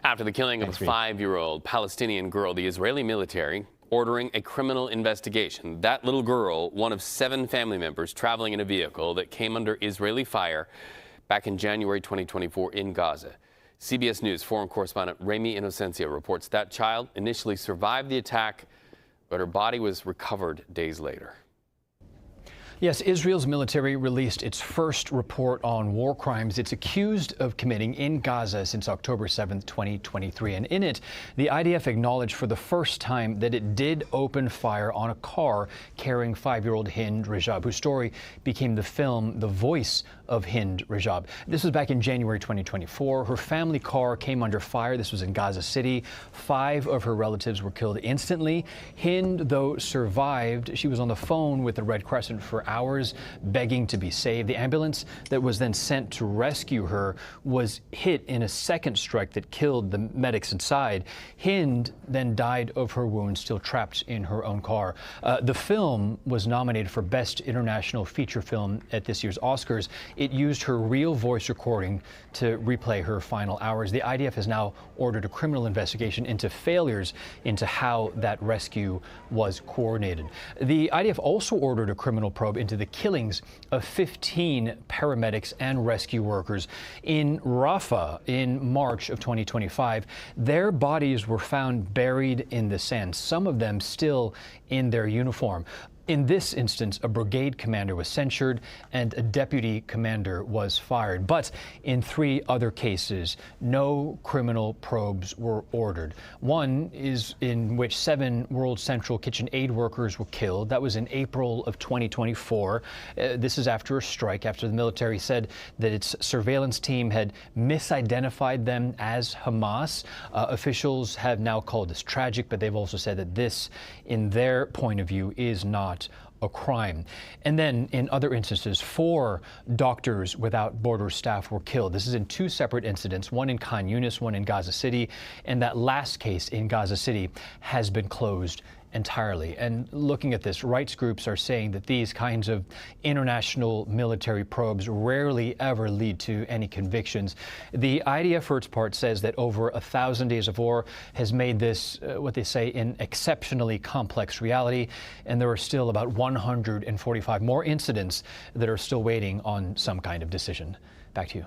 After the killing of a 5-year-old Palestinian girl, the Israeli military ordering a criminal investigation. That little girl, one of 7 family members traveling in a vehicle that came under Israeli fire back in January 2024 in Gaza. CBS News foreign correspondent Ramy Inocencio reports that child initially survived the attack, but her body was recovered days later. Yes, Israel's military released its first report on war crimes it's accused of committing in Gaza since October 7, 2023. And in it, the IDF acknowledged for the first time that it did open fire on a car carrying 5-year-old Hind Rajab, whose story became the film The Voice of Hind Rajab. This was back in January 2024. Her family car came under fire. This was in Gaza City. 5 of her relatives were killed instantly. Hind, though, survived. She was on the phone with the Red Crescent for hours, begging to be saved. The ambulance that was then sent to rescue her was hit in a second strike that killed the medics inside. Hind then died of her wounds, still trapped in her own car. The film was nominated for Best International Feature Film at this year's Oscars. It used her real voice recording to replay her final hours. The IDF has now ordered a criminal investigation into failures into how that rescue was coordinated. The IDF also ordered a criminal probe into the killings of 15 paramedics and rescue workers in Rafah in March of 2025. Their bodies were found buried in the sand, some of them still in their uniform. In this instance, a brigade commander was censured and a deputy commander was fired. But in 3 other cases, no criminal probes were ordered. One is in which 7 World Central Kitchen aid workers were killed. That was in April of 2024. This is after a strike, after the military said that its surveillance team had misidentified them as Hamas. Officials have now called this tragic, but they've also said that this, in their point of view, is not a crime. And then in other instances, 4 Doctors Without Borders staff were killed. This is in 2 separate incidents, one in Khan Yunis, one in Gaza City. And that last case in Gaza City has been closed entirely. And looking at this, rights groups are saying that these kinds of international military probes rarely ever lead to any convictions. The IDF, for its part, says that over 1,000 days of war has made this, what they say, an exceptionally complex reality. And there are still about 145 more incidents that are still waiting on some kind of decision. Back to you.